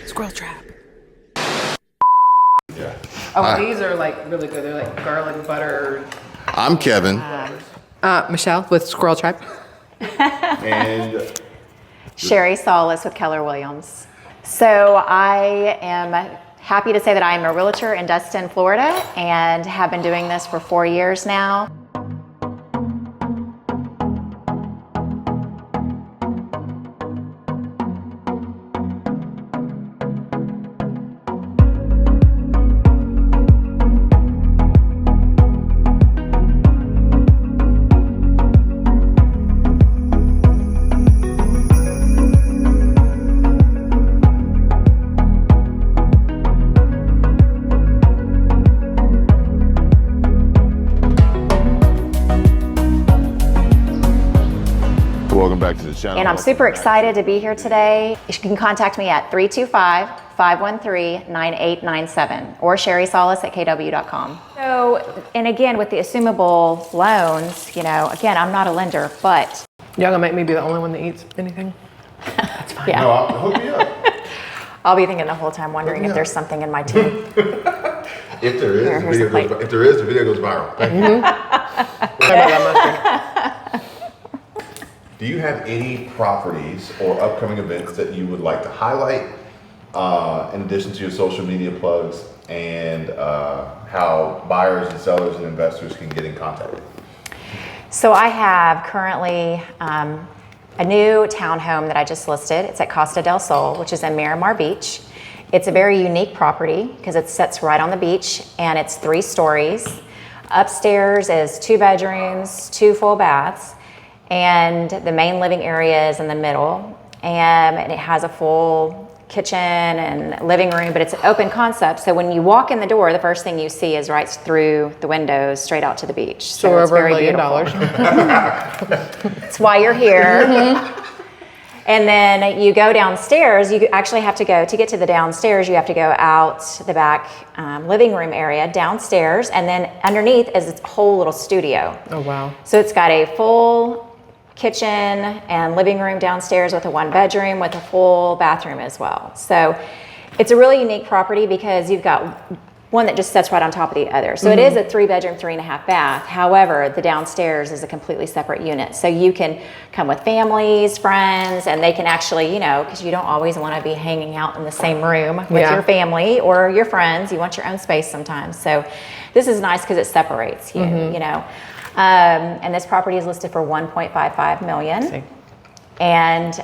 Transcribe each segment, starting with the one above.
SquirrelTribe. Yeah. Oh, these are like really good. They're like garlic butter. I'm Kevin. Michelle with SquirrelTribe. And Sherrie Salas with Keller Williams. So I am happy to say that I am a realtor in Destin, Florida, and have been doing this for 4 years now. welcome back to the channel. And I'm super excited to be here today. You can contact me at 325-513-9897 or sherriesalas@kw.com. So, and again, with the assumable loans, you know, again, I'm not a lender, but. Y'all gonna make me be the only one that eats anything? That's fine. Yeah. No, I'll hook you up. I'll be thinking the whole time, wondering if there's something in my teeth. If there is, Here's the plate. the video goes viral. Thank you. Do you have any properties or upcoming events that you would like to highlight in addition to your social media plugs and how buyers and sellers and investors can get in contact with you? So I have currently a new townhome that I just listed. It's at Costa del Sol, which is in Miramar Beach. It's a very unique property because it sits right on the beach and it's 3 stories. Upstairs is 2 bedrooms, 2 full baths, and the main living area is in the middle. And it has a full kitchen and living room, but it's an open concept. So when you walk in the door, the first thing you see is right through the windows, straight out to the beach. So we're it's over very $1 million. That's why you're here. And then you go downstairs, you actually have to go, to get to the downstairs, you have to go out the back living room area downstairs, and then underneath is its whole little studio. Oh, wow. So it's got a full kitchen and living room downstairs with a 1 bedroom with a full bathroom as well. So it's a really unique property because you've got one that just sits right on top of the other. So it is a 3 bedroom, 3.5 bath. However, the downstairs is a completely separate unit. So you can come with families, friends, and they can actually, you know, because you don't always want to be hanging out in the same room with your family or your friends. You want your own space sometimes. So this is nice because it separates you, you know. And this property is listed for $1.55 million. And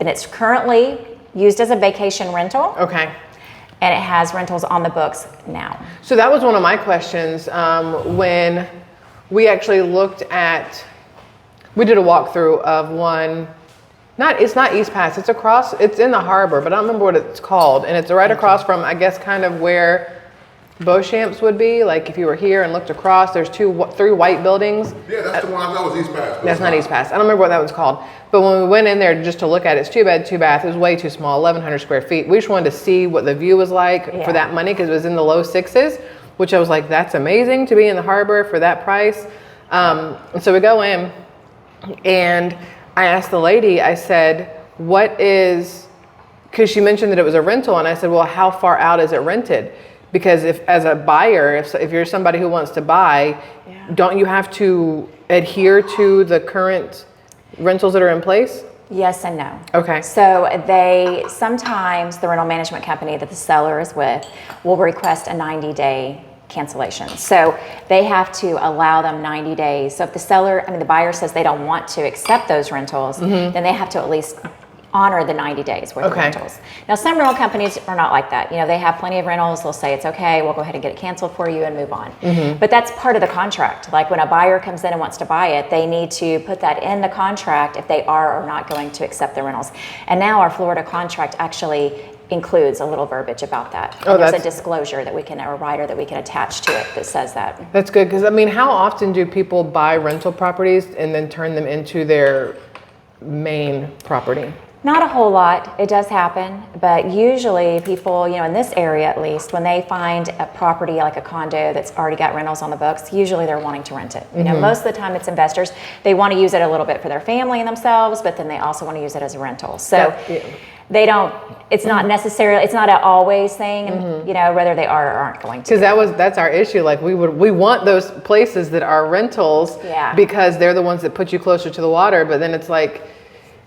it's currently used as a vacation rental. Okay. And it has rentals on the books now. So that was one of my questions when we actually looked at, we did a walkthrough of one, it's not East Pass, it's in the harbor, but I don't remember what it's called. And it's right across from, I guess, kind of where Beauchamps would be. Like if you were here and looked across, there's 3 white buildings. Yeah, that's the one I thought was East Pass. That's not East Pass. I don't remember what that was called. But when we went in there just to look at it, it's 2 bed, 2 bath. It was way too small, 1,100 square feet. We just wanted to see what the view was like for that money because it was in the low 6s, which I was like, that's amazing to be in the harbor for that price. And so we go in and I asked the lady, I said, because she mentioned that it was a rental. And I said, well, how far out is it rented? Because if, as a buyer, if you're somebody who wants to buy, don't you have to adhere to the current rentals that are in place? Yes and no. Okay. So sometimes the rental management company that the seller is with will request a 90-day cancellation. So they have to allow them 90 days. So if the buyer says they don't want to accept those rentals, then they have to at least honor the 90 days worth of rentals. Now, some rental companies are not like that. You know, they have plenty of rentals. They'll say, it's okay, we'll go ahead and get it canceled for you and move on. But that's part of the contract. Like when a buyer comes in and wants to buy it, they need to put that in the contract if they are or not going to accept the rentals. And now our Florida contract actually includes a little verbiage about that. There's a disclosure or rider that we can attach to it that says that. That's good, because I mean, how often do people buy rental properties and then turn them into their main property? Not a whole lot. It does happen, but usually people, you know, in this area at least, when they find a property like a condo that's already got rentals on the books, usually they're wanting to rent it. You know, most of the time it's investors. They want to use it a little bit for their family and themselves, but then they also want to use it as a rental. So they don't, it's not necessarily, it's not an always thing, and, you know, whether they are or aren't going to. Because that's our issue. Like we want those places that are rentals because they're the ones that put you closer to the water. But then it's like,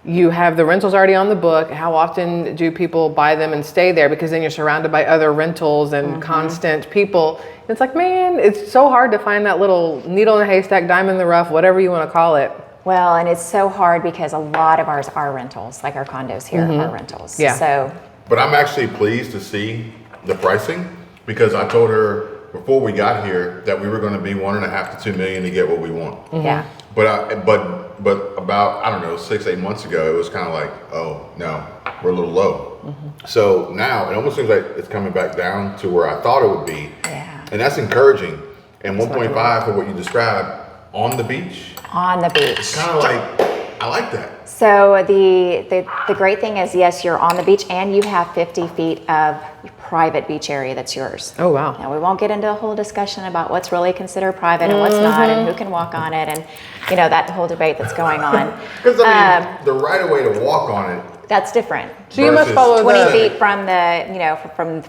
you have the rentals already on the book. How often do people buy them and stay there? Because then you're surrounded by other rentals and constant people. And it's like, man, it's so hard to find that little needle in the haystack, diamond in the rough, whatever you want to call it. Well, and it's so hard because a lot of ours are rentals, like our condos here are rentals. Yeah. So, But I'm actually pleased to see the pricing, because I told her before we got here that we were going to be 1.5 to 2 million to get what we want. yeah. But about, I don't know, 6-8 months ago, it was kind of like, oh no, we're a little low. So now it almost seems like it's coming back down to where I thought it would be. Yeah. And that's encouraging. And 1.5 for what you described on the beach. On the beach. Kind of like, I like that. So the great thing is, yes, you're on the beach and you have 50 feet of private beach area that's yours. Oh, wow. Now, we won't get into a whole discussion about what's really considered private and what's not and who can walk on it and, you know, that whole debate that's going on. Because I mean, the right of way to walk on it. That's different. So you must follow 20 feet from the, you know, from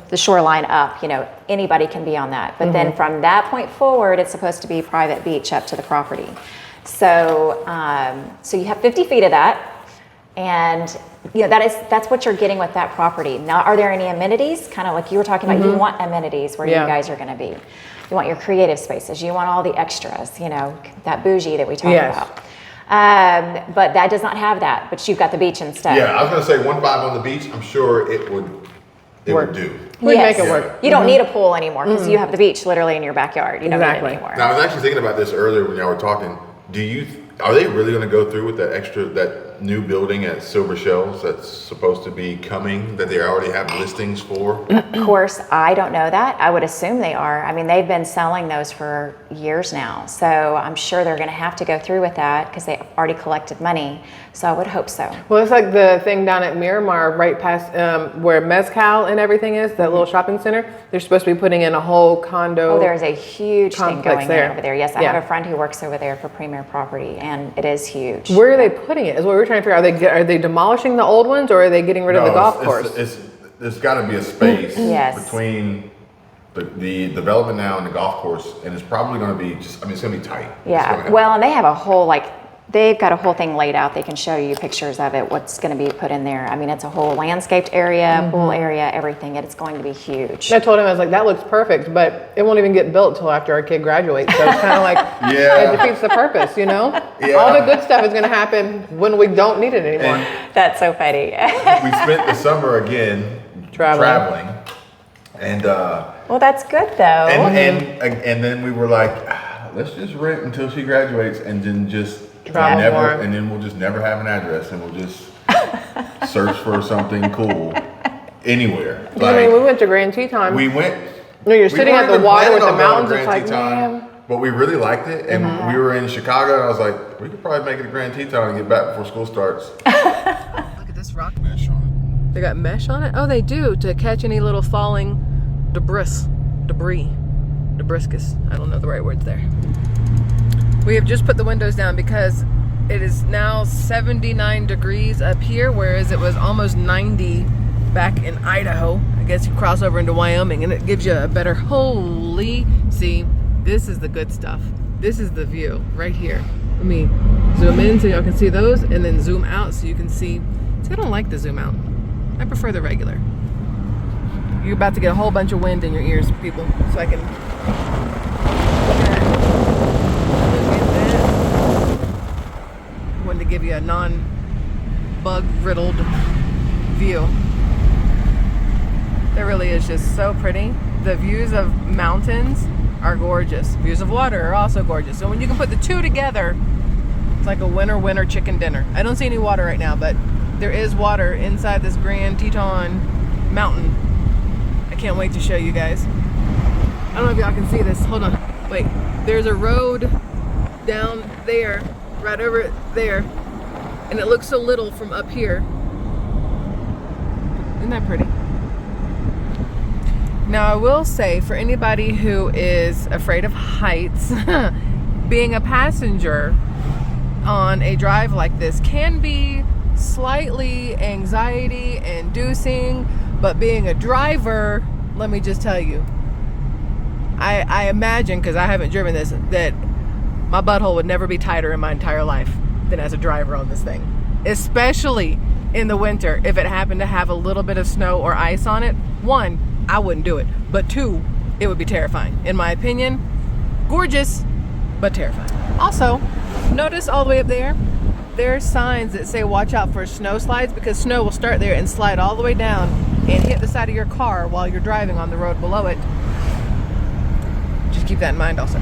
the shoreline up, you know, anybody can be on that. But then from that point forward, it's supposed to be private beach up to the property. So, so you have 50 feet of that. And, you know, that's what you're getting with that property. Now, are there any amenities? Kind of like you were talking about, you want amenities where you guys are going to be. You want your creative spaces. You want all the extras, you know, that bougie that we talked about. But that does not have that, but you've got the beach instead. Yeah, I was going to say 1.5 on the beach. I'm sure it would do. We'd make it work. You don't need a pool anymore because you have the beach literally in your backyard. You don't need it anymore. Now, I was actually thinking about this earlier when y'all were talking. Are they really going to go through with that new building at Silver Shells that's supposed to be coming, that they already have listings for? Of course, I don't know that. I would assume they are. I mean, they've been selling those for years now. So I'm sure they're going to have to go through with that because they've already collected money. So I would hope so. Well, it's like the thing down at Miramar, right past where Mezcal and everything is, that little shopping center. They're supposed to be putting in a whole condo. Oh, there's a huge thing going there. over there. Yes, I have a friend who works over there for Premier Property, and it is huge. Where are they putting it? Is what we're trying to figure out. Are they demolishing the old ones, or are they getting rid of the golf course? There's got to be a space between the development now and the golf course, and it's probably going to be it's going to be tight. Yeah, well, and they have a whole, they've got a whole thing laid out. They can show you pictures of it, what's going to be put in there. I mean, it's a whole landscaped area, pool area, everything. It's going to be huge. I told him, I was like, that looks perfect, but it won't even get built till after our kid graduates. So it's kind of like, it defeats the purpose, you know? Yeah. All the good stuff is going to happen when we don't need it anymore. That's so funny. We spent the summer again traveling. And well, that's good though. And then we were like, let's just rent until she graduates, and then just and then we'll just never have an address, and we'll just search for something cool anywhere. I mean, we went to Grand Teton. We went. No, you're sitting at the water with the mountains. It's like, man. But we really liked it, and we were in Chicago, and I was like, we could probably make it to Grand Teton and get back before school starts. Look at this rock mesh on it. They got mesh on it? Oh, they do, to catch any little falling debris. Debriscus. I don't know the right words there. We have just put the windows down because it is now 79 degrees up here, whereas it was almost 90 back in Idaho. I guess you cross over into Wyoming and it gives you a better, see, this is the good stuff. This is the view right here. Let me zoom in so y'all can see those, and then zoom out so you can see. See, I don't like the zoom out. I prefer the regular. You're about to get a whole bunch of wind in your ears, people, so I can. I wanted to give you a non-bug riddled view. It really is just so pretty. The views of mountains are gorgeous. Views of water are also gorgeous. So when you can put the two together, it's like a winner chicken dinner. I don't see any water right now, but there is water inside this Grand Teton mountain. I can't wait to show you guys. I don't know if y'all can see this. Hold on. Wait. There's a road down there, right over there, and it looks so little from up here. Isn't that pretty? Now, I will say, for anybody who is afraid of heights, being a passenger on a drive like this can be slightly anxiety inducing, but being a driver, let me just tell you, I imagine, because I haven't driven this, that my butthole would never be tighter in my entire life than as a driver on this thing. Especially in the winter, if it happened to have a little bit of snow or ice on it. One, I wouldn't do it. But two, it would be terrifying. In my opinion, gorgeous, but terrifying. Also, notice all the way up there, there's signs that say watch out for snow slides, because snow will start there and slide all the way down and hit the side of your car while you're driving on the road below it. Just keep that in mind also.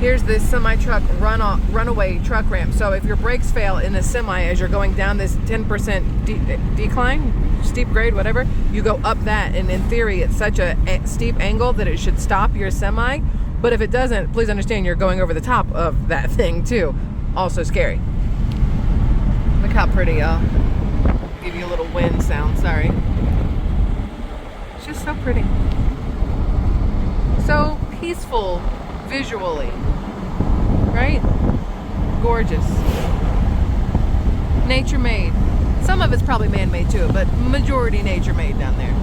Here's this semi-truck runaway truck ramp. So if your brakes fail in a semi as you're going down this 10% decline, steep grade, whatever, you go up that, and in theory it's such a steep angle that it should stop your semi. But if it doesn't, please understand you're going over the top of that thing too. Also scary. Look how pretty, y'all. Give you a little wind sound, sorry. It's just so pretty. So peaceful visually, right? Gorgeous. Nature made. Some of it's probably man-made too, but majority nature made down there.